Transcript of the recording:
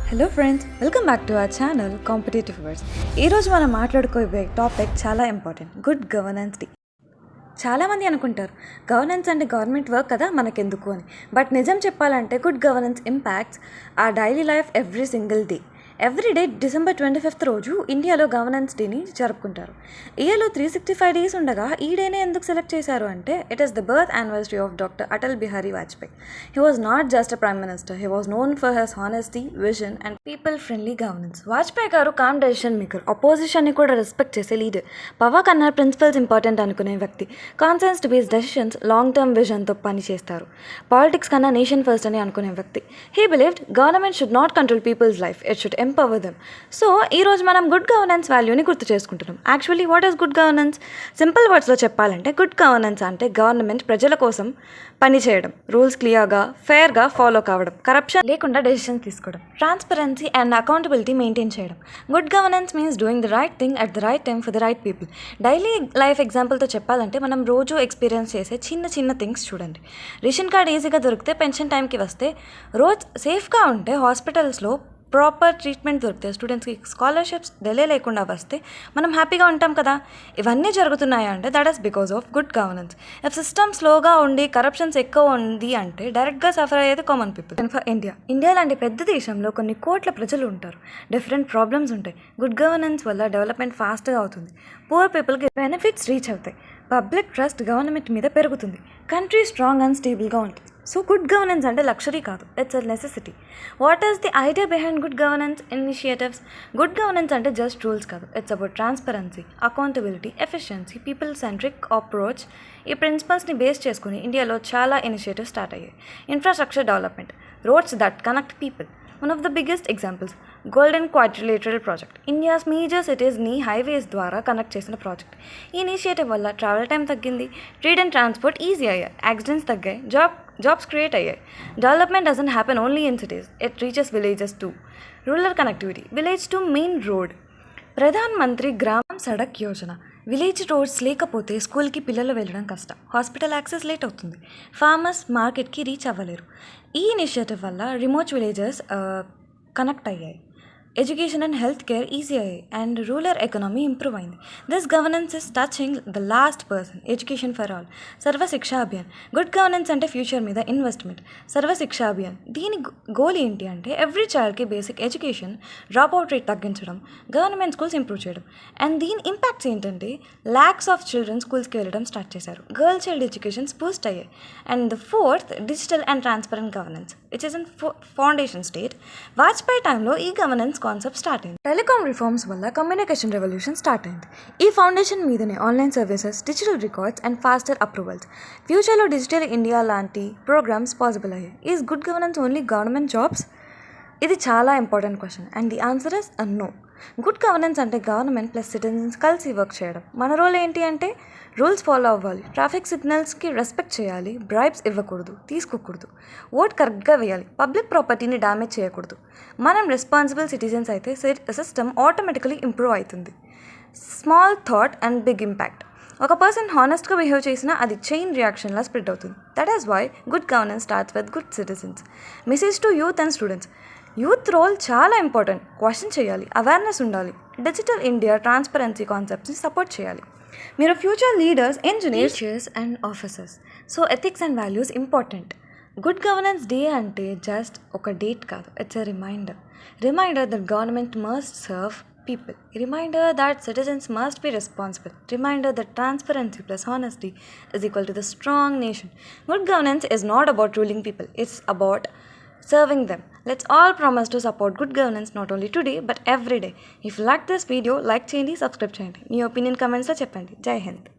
Hello friends, welcome back to our channel competitive words. ఈరోజు మనం మాట్లాడుకోబోయే topic చాలా important, good governance day. చాలామంది అనుకుంటారు గవర్నెన్స్ అంటే గవర్నమెంట్ వర్క్ కదా మనకెందుకు అని. బట్ నిజం చెప్పాలంటే గుడ్ గవర్నెన్స్ ఇంపాక్ట్స్ ఆ daily life every single day. Every day December 25th రోజు ఇండియాలో గవర్నెన్స్ డేని జరుపుకుంటారు. ఇయర్లో 365 డేస్ ఉండగా ఈ డేనే ఎందుకు సెలెక్ట్ చేశారు అంటే it is the birth anniversary of doctor Atal Bihari Vajpayee. He was not just a prime minister, he was known for his honesty, vision and people friendly governance. Vajpayee garu calm decision maker, అపోజిషన్ని కూడా రెస్పెక్ట్ చేసే leader, power కన్నా principles important అనుకునే వ్యక్తి, consensus based decisions, long term విజన్తో పని చేస్తారు. Politics కన్నా నేషన్ ఫస్ట్ అని అనుకునే వ్యక్తి. He believed government should not control people's life, it should empower them. So ఈరోజు మనం గుడ్ గవర్నెన్స్ వాల్యూని గుర్తు చేసుకుంటున్నాం. Actually what is good governance? Simple వర్డ్స్లో చెప్పాలంటే గుడ్ గవర్నెన్స్ అంటే గవర్నమెంట్ ప్రజల కోసం పని చేయడం, రూల్స్ క్లియర్గా ఫెయిర్గా ఫాలో కావడం, కరప్షన్ లేకుండా డెసిషన్స్ తీసుకోవడం, ట్రాన్స్పరెన్సీ అండ్ అకౌంటబిలిటీ మెయింటైన్ చేయడం. Good governance means doing the right thing at the right time for the right people. Daily life ఎగ్జాంపుల్తో చెప్పాలంటే మనం రోజు ఎక్స్పీరియన్స్ చేసే చిన్న చిన్న థింగ్స్ చూడండి. రేషన్ కార్డ్ ఈజీగా దొరికితే, పెన్షన్ టైంకి వస్తే, రోజు సేఫ్గా ఉంటే, హాస్పిటల్స్లో ప్రాపర్ ట్రీట్మెంట్ దొరికితే, స్టూడెంట్స్కి స్కాలర్షిప్స్ డిలే లేకుండా వస్తే మనం హ్యాపీగా ఉంటాం కదా. ఇవన్నీ జరుగుతున్నాయి అంటే that is because of good governance. If system స్లోగా ఉండి కరప్షన్స్ ఎక్కువ ఉంది అంటే డైరెక్ట్గా సఫర్ అయ్యేది common people. And for India లాంటి పెద్ద దేశంలో కొన్ని కోట్ల ప్రజలు ఉంటారు, డిఫరెంట్ ప్రాబ్లమ్స్ ఉంటాయి. గుడ్ గవర్నెన్స్ వల్ల డెవలప్మెంట్ ఫాస్ట్గా అవుతుంది, పూర్ పీపుల్కి బెనిఫిట్స్ రీచ్ అవుతాయి, పబ్లిక్ ట్రస్ట్ గవర్నమెంట్ మీద పెరుగుతుంది, కంట్రీ స్ట్రాంగ్ అండ్ స్టేబుల్గా ఉంటుంది. సో గుడ్ గవర్నెన్స్ అంటే లక్షరీ కాదు, it's a necessity. What is the idea behind good governance initiatives? Good governance అంటే జస్ట్ రూల్స్ కాదు, it's about transparency, accountability, efficiency, people centric approach. ఈ ప్రిన్సిపల్స్ని బేస్ చేసుకుని ఇండియాలో చాలా ఇనిషియేటివ్స్ స్టార్ట్ అయ్యాయి. Infrastructure development, roads that connect people. One of the biggest examples, Golden Quadrilateral Project. India's major cities ని highways ద్వారా connect చేసిన ప్రాజెక్ట్. ఈ ఇనిషియేటివ్ వల్ల ట్రావెల్ టైం తగ్గింది, ట్రేడ్ అండ్ ట్రాన్స్పోర్ట్ ఈజీ అయ్యాయి, యాక్సిడెంట్స్ తగ్గాయి, జాబ్స్ క్రియేట్ అయ్యాయి. Development doesn't happen only in cities, it reaches villages too. Rural connectivity, village to main road. Pradhan Mantri Gram Sadak Yojana. Village roads లేకపోతే స్కూల్కి పిల్లలు వెళ్ళడం కష్టం, హాస్పిటల్ యాక్సెస్ లేట్ అవుతుంది, ఫార్మర్స్ మార్కెట్కి రీచ్ అవ్వలేరు. ఈ ఇనిషియేటివ్ వల్ల రిమోట్ విలేజెస్ కనెక్ట్ అయ్యాయి, education and health care easy అయ్యాయి, అండ్ రూరల్ ఎకనామీ ఇంప్రూవ్ అయింది. This governance is touching the last person, education for all. Sarva Shiksha Abhiyan. Good governance అంటే ఫ్యూచర్ మీద ఇన్వెస్ట్మెంట్. సర్వశిక్షా అభియాన్ దీని గోల్ ఏంటి అంటే ఎవ్రీ చైల్డ్కి basic education, drop out rate తగ్గించడం, గవర్నమెంట్ స్కూల్స్ ఇంప్రూవ్ చేయడం. అండ్ దీని ఇంపాక్ట్స్ ఏంటంటే ల్యాక్స్ ఆఫ్ చిల్డ్రన్ స్కూల్స్కి వెళ్ళడం స్టార్ట్ చేశారు, గర్ల్ చైల్డ్ ఎడ్యుకేషన్స్ బూస్ట్ అయ్యాయి. And the fourth, digital and transparent governance, which is in foundation state. Vajpayee టైంలో ఈ గవర్నెన్స్ కాన్సెప్ట్ స్టార్ట్ అయింది. టెలికాం రిఫార్మ్స్ వల్ల కమ్యూనికేషన్ రెవల్యూషన్ స్టార్ట్ అయింది. ఈ ఫౌండేషన్ మీదనే online services, digital records and faster approvals. ఫ్యూచర్లో digital India లాంటి ప్రోగ్రామ్స్ పాసిబుల్ అయ్యాయి. Is good governance only government jobs? ఇది చాలా important question and the answer is no. Good governance అంటే గవర్నమెంట్ ప్లస్ సిటిజన్స్ కలిసి వర్క్ చేయడం. మన రోల్ ఏంటి అంటే రూల్స్ ఫాలో అవ్వాలి, ట్రాఫిక్ సిగ్నల్స్కి రెస్పెక్ట్ చేయాలి, బ్రైబ్స్ ఇవ్వకూడదు, తీసుకోకూడదు, ఓట్ కరెక్ట్గా వేయాలి, పబ్లిక్ ప్రాపర్టీని డ్యామేజ్ చేయకూడదు. మనం రెస్పాన్సిబుల్ సిటిజన్స్ అయితే సిస్టమ్ ఆటోమేటికలీ ఇంప్రూవ్ అవుతుంది. Small thought and big impact. ఒక పర్సన్ హానెస్ట్గా బిహేవ్ చేసినా అది చైన్ రియాక్షన్లా స్ప్రెడ్ అవుతుంది. That is why good governance starts with good citizens. Message to youth and students. Youth role చాలా ఇంపార్టెంట్, క్వశ్చన్ చేయాలి, అవేర్నెస్ ఉండాలి, డిజిటల్ ఇండియా ట్రాన్స్పరెన్సీ కాన్సెప్ట్స్ని సపోర్ట్ చేయాలి. మీరు future leaders, engineers, teachers and officers. So ethics and values important. Good governance day అంటే just ఒక date కాదు, it's a reminder that government must serve people. A reminder that citizens must be responsible. Reminder that transparency plus honesty is equal to the strong nation. Good governance is not about ruling people. It's about serving them. Let's all promise to support good governance not only today but every day. If you like this video, like cheyandi, subscribe cheyandi. Me opinion comments లో చెప్పండి. జై హింద్.